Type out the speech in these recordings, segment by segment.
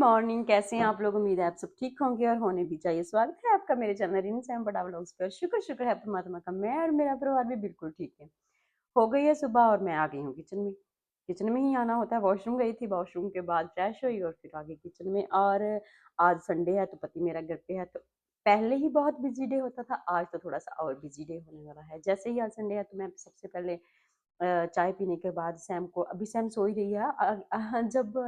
Morning, कैसे हैं आप लोग। उम्मीद है आप सब ठीक होंगे और होने भी चाहिए। स्वागत है आपका मेरे चैनल रिन सैम बड़ा व्लॉग्स पे। और शुक्र है परमात्मा का, मैं और मेरा परिवार भी बिल्कुल ठीक है। हो गई है सुबह और मैं आ गई हूँ किचन में। किचन में ही आना होता है। वॉशरूम गई थी, वॉशरूम के बाद फ्रेश हुई और फिर आ गई किचन में। और आज संडे है तो पति मेरा घर पे है, तो पहले ही बहुत बिजी डे होता था, आज तो थोड़ा सा और बिजी डे होने वाला है। जैसे ही आज संडे है तो मैं सबसे पहले चाय पीने के बाद सैम को, अभी सैम सो ही रही है। जब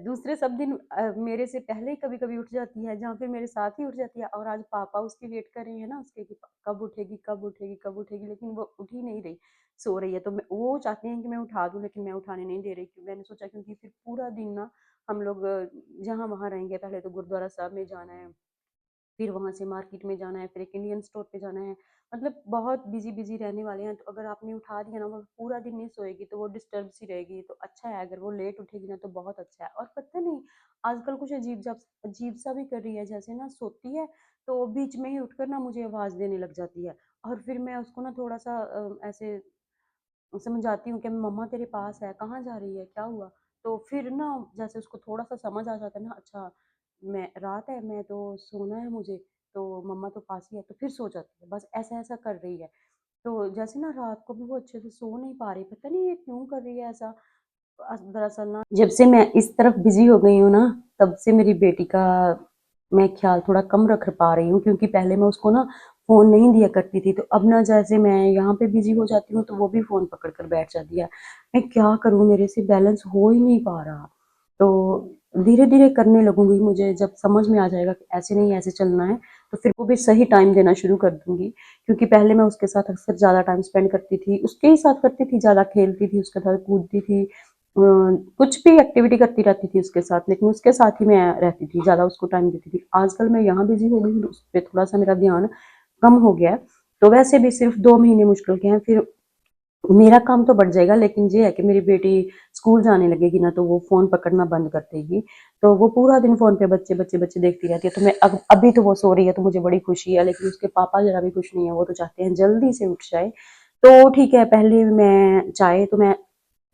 दूसरे सब दिन मेरे से पहले ही कभी-कभी उठ जाती है, जहाँ फिर मेरे साथ ही उठ जाती है। और आज पापा उसकी वेट कर रहे हैं ना उसके, कि कब उठेगी, कब उठेगी, कब उठेगी, लेकिन वो उठ ही नहीं रही, सो रही है। तो मैं, वो चाहते हैं कि मैं उठा दूँ, लेकिन मैं उठाने नहीं दे रही। क्योंकि मैंने सोचा, क्योंकि फिर पूरा दिन ना हम लोग जहाँ-वहाँ रहेंगे। पहले तो गुरुद्वारा साहब में जाना है, फिर वहाँ से मार्केट में जाना है, फिर एक इंडियन स्टोर पे जाना है। मतलब बहुत बिजी रहने वाले हैं। तो अगर आपने उठा दिया ना, वो पूरा दिन नहीं सोएगी, तो वो डिस्टर्ब सी रहेगी। तो अच्छा है अगर वो लेट उठेगी ना, तो बहुत अच्छा है। और पता नहीं आजकल कुछ अजीब सा भी कर रही है। जैसे ना सोती है तो बीच में ही उठकर ना मुझे आवाज देने लग जाती है। और फिर मैं उसको ना थोड़ा सा ऐसे समझाती हूँ कि मम्मा तेरे पास है, कहाँ जा रही है, क्या हुआ। तो फिर ना जैसे उसको थोड़ा सा समझ आ जाता है ना, अच्छा मैं रात है, मैं तो सोना है मुझे, तो मम्मा तो पास ही है, तो फिर सो जाती है। बस ऐसा ऐसा कर रही है। तो जैसे ना रात को भी वो अच्छे से सो नहीं पा रही, पता नहीं ये क्यों कर रही है ऐसा। दरअसल ना जब से मैं इस तरफ बिजी हो गई हूँ ना, तब से मेरी बेटी का मैं ख्याल थोड़ा कम रख पा रही हूँ। क्योंकि पहले मैं उसको ना फोन नहीं दिया करती थी, तो अब ना जैसे मैं यहाँ पे बिजी हो जाती हूँ तो वो भी फोन पकड़ कर बैठ जाती है। मैं क्या करूँ, मेरे से बैलेंस हो ही नहीं पा रहा। तो धीरे धीरे करने लगूंगी, मुझे जब समझ में आ जाएगा कि ऐसे नहीं ऐसे चलना है, तो फिर वो भी सही टाइम देना शुरू कर दूंगी। क्योंकि पहले मैं उसके साथ अक्सर ज़्यादा टाइम स्पेंड करती थी, उसके ही साथ करती थी, ज़्यादा खेलती थी, उसके साथ कूदती थी, कुछ भी एक्टिविटी करती रहती थी उसके साथ। लेकिन उसके साथ ही मैं रहती थी, ज़्यादा उसको टाइम देती थी। आजकल मैं यहाँ बिजी हो गई हूँ, उस पर थोड़ा सा मेरा ध्यान कम हो गया है। तो वैसे भी सिर्फ 2 महीने मुश्किल के हैं, फिर मेरा काम तो बढ़ जाएगा। लेकिन ये है कि मेरी बेटी स्कूल जाने लगेगी ना, तो वो फोन पकड़ना बंद कर देगी। तो वो पूरा दिन फोन पे बच्चे बच्चे बच्चे देखती रहती है। तो मैं अभी तो वो सो रही है तो मुझे बड़ी खुशी है, लेकिन उसके पापा जरा भी खुश नहीं है। वो तो चाहते हैं जल्दी से उठ जाए। तो ठीक है, पहले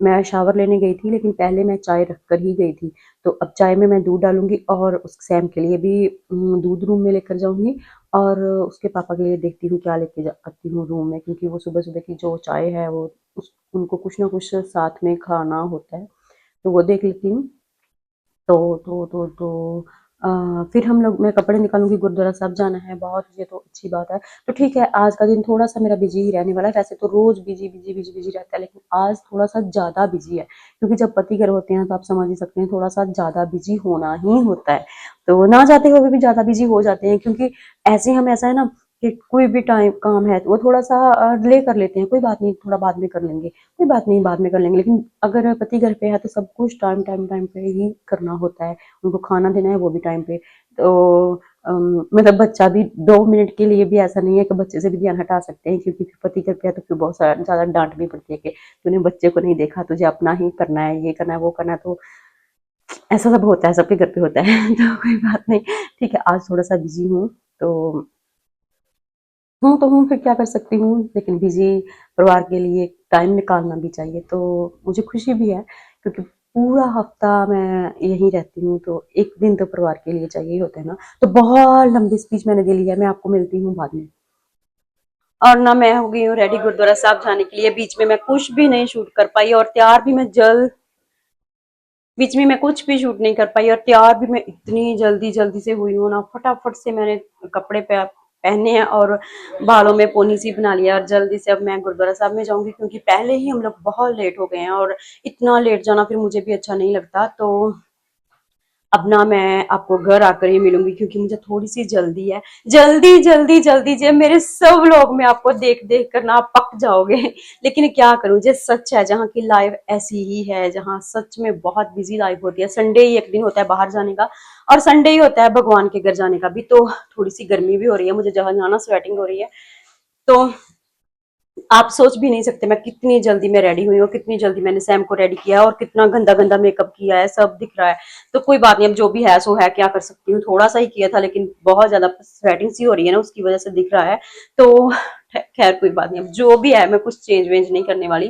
मैं शावर लेने गई थी, लेकिन पहले मैं चाय रख कर ही गई थी। तो अब चाय में मैं दूध डालूंगी और उस सैम के लिए भी दूध रूम में लेकर जाऊंगी। और उसके पापा के लिए देखती हूँ क्या लेके आती हूँ रूम में, क्योंकि वो सुबह सुबह की जो चाय है वो उनको कुछ ना कुछ साथ में खाना होता है। तो वो देख लेती हूँ। तो फिर हम लोग, मैं कपड़े निकालूंगी, गुरुद्वारा साहब जाना है बहुत, ये तो अच्छी बात है। तो ठीक है, आज का दिन थोड़ा सा मेरा बिजी ही रहने वाला है। वैसे तो रोज बिजी बिजी बिजी बिजी रहता है, लेकिन आज थोड़ा सा ज्यादा बिजी है। क्योंकि जब पति घर होते हैं तो आप समझ ही सकते हैं, थोड़ा सा ज्यादा बिजी होना ही होता है। तो ना चाहते हुए भी ज्यादा बिजी हो जाते हैं। क्योंकि ऐसे हम, ऐसा है ना कि कोई भी टाइम काम है तो वो थोड़ा सा डिले कर लेते हैं, कोई बात नहीं थोड़ा बाद में कर लेंगे, कोई बात नहीं बाद में कर लेंगे। लेकिन अगर पति घर पे है तो सब कुछ टाइम टाइम टाइम पे ही करना होता है। उनको खाना देना है वो भी टाइम पे। तो मतलब बच्चा भी 2 मिनट के लिए भी ऐसा नहीं है कि बच्चे से भी ध्यान हटा सकते हैं। क्योंकि फिर पति घर पे है तो फिर बहुत सारा ज्यादा डांट भी पड़ती है कि तूने बच्चे को नहीं देखा, तुझे अपना ही करना है, ये करना है, वो करना है। तो ऐसा सब होता है, सबके घर पे होता है। तो कोई बात नहीं, ठीक है, आज थोड़ा सा बिजी हूँ। तो हूँ तो हूँ, फिर क्या कर सकती हूँ। लेकिन बिजी परिवार के लिए टाइम निकालना भी चाहिए। तो मुझे खुशी भी है, क्योंकि पूरा हफ्ता मैं यहीं रहती हूँ, तो एक दिन तो परिवार के लिए चाहिए होता है ना। तो बहुत लंबी स्पीच मैंने दे ली है, मैं आपको मिलती हूँ बाद में। और ना मैं हो गई हूँ रेडी गुरुद्वारा साहब जाने के लिए। बीच में मैं कुछ भी नहीं शूट कर पाई, और तैयार भी मैं जल्द बीच में मैं कुछ भी शूट नहीं कर पाई। और तैयार भी मैं इतनी जल्दी जल्दी से हुई हूँ ना, फटाफट से मैंने कपड़े पहने हैं और बालों में पोनी सी बना लिया। और जल्दी से अब मैं गुरुद्वारा साहब में जाऊंगी, क्योंकि पहले ही हम लोग बहुत लेट हो गए हैं। और इतना लेट जाना फिर मुझे भी अच्छा नहीं लगता। तो अब ना मैं आपको घर आकर ही मिलूंगी, क्योंकि मुझे थोड़ी सी जल्दी है। जल्दी जल्दी जल्दी जे मेरे सब लोग में आपको देख देख कर ना आप पक जाओगे। लेकिन क्या करूं, जे सच है, जहाँ की लाइफ ऐसी ही है, जहाँ सच में बहुत बिजी लाइफ होती है। संडे ही एक दिन होता है बाहर जाने का, और संडे ही होता है भगवान के घर जाने का भी। तो थोड़ी सी गर्मी भी हो रही है, मुझे जहाँ जाना स्वेटिंग हो रही है। तो आप सोच भी नहीं सकते मैं कितनी जल्दी मैं रेडी हुई हूँ, कितनी जल्दी मैंने सैम को रेडी किया है, और कितना गंदा गंदा मेकअप किया है, सब दिख रहा है। तो कोई बात नहीं, अब जो भी है सो है, क्या कर सकती हूँ। थोड़ा सा ही किया था, लेकिन बहुत ज्यादा स्वेटिंग सी हो रही है ना, उसकी वजह से दिख रहा है। तो खैर कोई बात नहीं, अब जो भी है मैं कुछ चेंज वेंज नहीं करने वाली।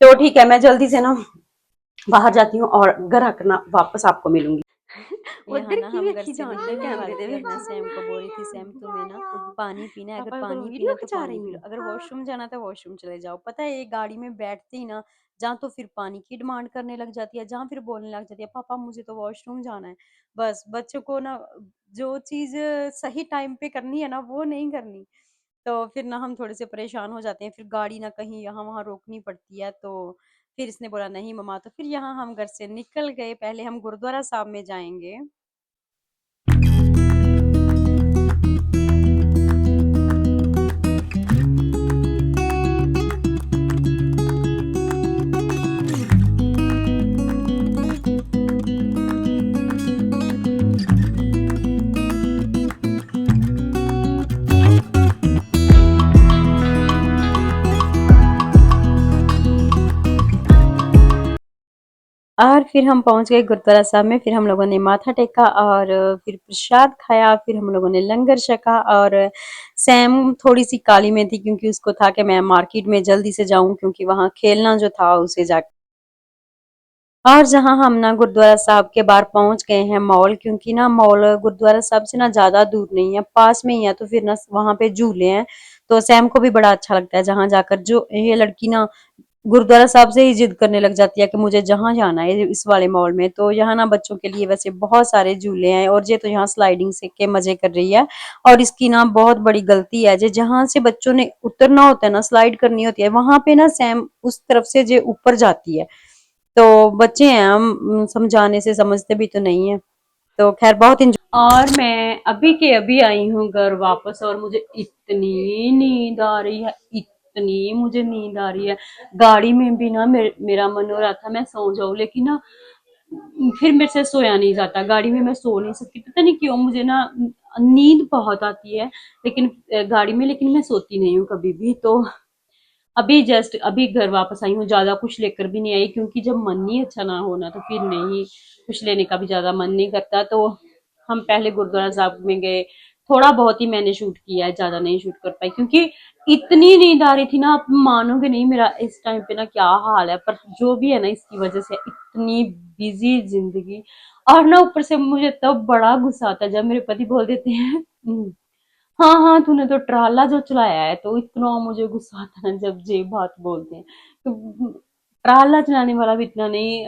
तो ठीक है, मैं जल्दी से ना बाहर जाती हूँ और घर आकर ना वापस आपको मिलूंगी। यहाँ उधर ना की हम घर रखी से जानी है निकलने कैमरे वाले दे थे और विच। मैं सैम को बोल रही थी, सैम तुम्हें ना पानी पीना है, अगर पापा को पानी वीडियो पीना है तो खिंचा पानी रही पी लो, हूँ। अगर वॉशरूम जाना है तो वॉशरूम चले जाओ। पता है ये गाड़ी में बैठते ही ना, जहाँ तो फिर पानी की डिमांड करने लग जाती है, जहाँ फिर बोलने लग जाती है पापा मुझे तो वॉशरूम जाना है। बस बच्चों को ना जो चीज़ सही टाइम पे करनी है ना वो नहीं करनी। तो फिर ना हम थोड़े से परेशान हो जाते हैं, फिर गाड़ी ना कहीं यहाँ-वहाँ रोकनी पड़ती है, तो फिर इसने बोला नहीं मम्मा, तो फिर यहाँ हम घर से निकल गए, पहले हम गुरुद्वारा साहब में जाएँगे। और फिर हम पहुँच गए गुरुद्वारा साहब में, फिर हम लोगों ने माथा टेका और फिर प्रसाद खाया, फिर हम लोगों ने लंगर छका और सैम थोड़ी-सी काहली में थी क्योंकि उसको था कि मैं मार्केट में जल्दी से जाऊँ क्योंकि वहाँ खेलना जो था उसे जा और जहाँ हम ना गुरुद्वारा साहब के बाहर पहुँच गए हैं मॉल, क्योंकि ना मॉल गुरुद्वारा साहब से ना ज़्यादा दूर नहीं है, पास में ही है, तो फिर ना वहाँ पे झूले हैं, तो सैम को भी बड़ा अच्छा लगता है जहाँ जाकर। जो ये लड़की ना गुरुद्वारा साहब से ही जिद करने लग जाती है कि मुझे जहाँ जाना है इस वाले मॉल में। तो यहाँ ना बच्चों के लिए वैसे बहुत सारे झूले हैं और ये तो यहाँ स्लाइडिंग से के मजे कर रही है। और इसकी ना बहुत बड़ी गलती है, जे जहाँ से बच्चों ने उतरना होता है ना, स्लाइड करनी होती है, वहां पे ना सैम उस तरफ से जे ऊपर जाती है। तो बच्चे हैं हम, समझाने से समझते भी तो नहीं है। तो खैर बहुत इंजॉय। और मैं अभी के अभी आई हूँ घर वापस और मुझे इतनी नींद आ रही है, इतनी मुझे नींद आ रही है। गाड़ी में भी ना मेरा मन हो रहा था मैं सो जाऊं, लेकिन ना फिर मेरे से सोया नहीं जाता, गाड़ी में मैं सो नहीं सकती, पता नहीं क्यों मुझे ना नींद बहुत आती है, लेकिन गाड़ी में, लेकिन मैं सोती नहीं हूँ कभी भी। तो अभी जस्ट अभी घर वापस आई हूँ, ज्यादा कुछ लेकर भी नहीं आई क्योंकि जब मन नहीं अच्छा ना होना तो फिर नहीं, कुछ लेने का भी ज्यादा मन नहीं करता। तो हम पहले गुरुद्वारा साहब में गए, थोड़ा बहुत ही मैंने शूट किया है, ज्यादा नहीं शूट कर पाई क्योंकि इतनी नींद आ रही थी ना, आप मानोगे नहीं मेरा इस टाइम पे ना क्या हाल है। पर जो भी है ना, इसकी वजह से इतनी बिजी जिंदगी। और ना ऊपर से मुझे तब बड़ा गुस्सा आता है जब मेरे पति बोल देते हैं हाँ हाँ तूने तो ट्राला जो चलाया है, तो इतना मुझे गुस्सा आता है ना जब ये बात बोलते हैं। तो ट्राला चलाने वाला भी इतना नहीं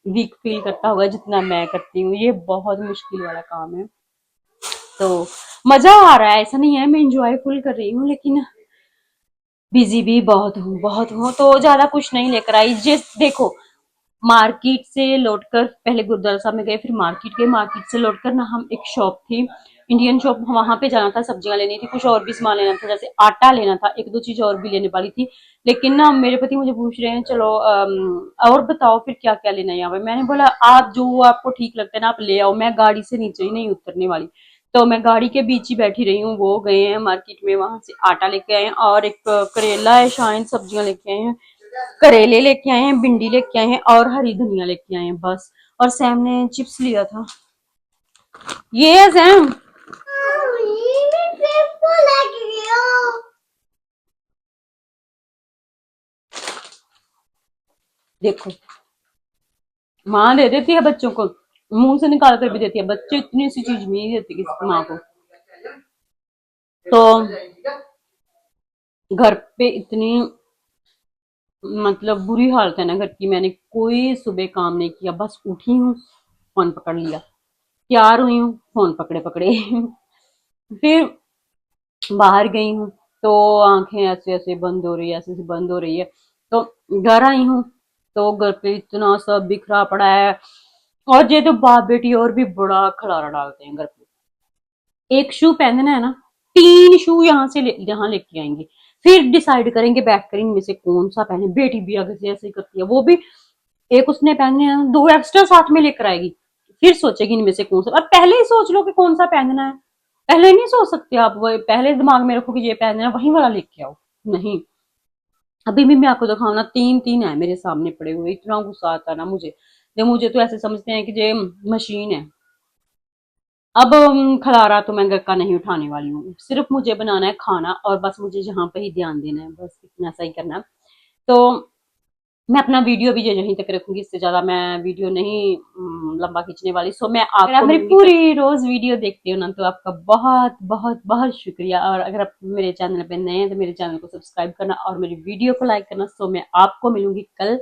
वीक फील करता होगा जितना मैं करती हूँ, ये बहुत मुश्किल वाला काम है। तो मजा आ रहा है, ऐसा नहीं है, मैं इंजॉय फुल कर रही हूँ, लेकिन बिजी भी बहुत हूँ, तो ज्यादा कुछ नहीं लेकर आई। जिस देखो, मार्केट से लौटकर पहले गुरुद्वारा साहब में गए, फिर मार्केट गए, मार्केट से लौटकर ना हम एक शॉप थी, इंडियन शॉप, वहां पे जाना था, सब्जियां लेनी थी, कुछ और भी सामान लेना था, जैसे आटा लेना था, एक दो चीज और भी लेने वाली थी। लेकिन ना मेरे पति मुझे पूछ रहे हैं चलो और बताओ फिर क्या क्या लेना है यहाँ पे। मैंने बोला आप जो आपको ठीक लगता है ना आप ले आओ, मैं गाड़ी से नीचे ही नहीं उतरने वाली। तो मैं गाड़ी के बीच ही बैठी रही हूँ, वो गए हैं मार्केट में, वहां से आटा लेके आए हैं और एक करेला है शायद, सब्जियां लेके आए हैं, करेले लेके आए हैं, भिंडी लेके आए हैं और हरी धनिया लेके आए हैं बस। और सैम ने चिप्स लिया था, ये है सैम। देखो, माँ दे देती है बच्चों को, मुंह से निकाल कर भी देती है, बच्चे इतनी सी चीज नहीं देते किसी माँ को। तो घर पे इतनी मतलब बुरी हालत है ना घर की, मैंने कोई सुबह काम नहीं किया, बस उठी हूँ, फोन पकड़ लिया, तैयार हुई हूँ, फोन पकड़े पकड़े फिर बाहर गई हूँ, तो आंखें ऐसे ऐसे बंद हो रही है, ऐसे ऐसे बंद हो रही है। तो घर आई हूँ, तो घर पे इतना सब बिखरा पड़ा है, और ये तो बाप बेटी और भी बड़ा खलारा डालते हैं घर पे। एक शू पहनना है ना, तीन शू यहाँ से यहाँ लेके आएंगे, फिर डिसाइड करेंगे बैठ कर इनमें से कौन सा पहने। बेटी भी अगर से ऐसे ही करती है, वो भी एक उसने पहने हैं, दो एक्स्ट्रा साथ में लेकर आएगी, फिर सोचेगी इनमें से कौन सा। अब पहले ही सोच लो कि कौन सा पहनना है, पहले नहीं सोच सकते आप, वो पहले दिमाग में रखो कि ये पहनना है, वही वाला लेके आओ। नहीं, अभी भी मैं आपको दिखाऊं ना, तीन तीन है मेरे सामने पड़े हुए, इतना गुस्सा आता है ना मुझे, जब मुझे तो ऐसे समझते हैं कि ये मशीन है। अब खलारा तो मैं घर का नहीं उठाने वाली हूँ, सिर्फ मुझे बनाना है खाना और बस मुझे यहाँ पे ही ध्यान देना है, बस इतना सा ही करना है। तो मैं अपना वीडियो भी जो यहीं तक रखूंगी, इससे ज्यादा मैं वीडियो नहीं लंबा खींचने वाली। सो मैं आपको, आप मेरी पूरी रोज वीडियो देखते हो ना, तो आपका बहुत बहुत बहुत शुक्रिया। और अगर आप मेरे चैनल पे नए हैं तो मेरे चैनल को सब्सक्राइब करना और मेरी वीडियो को लाइक करना। सो मैं आपको मिलूंगी कल।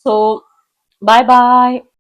सो बाय बाय।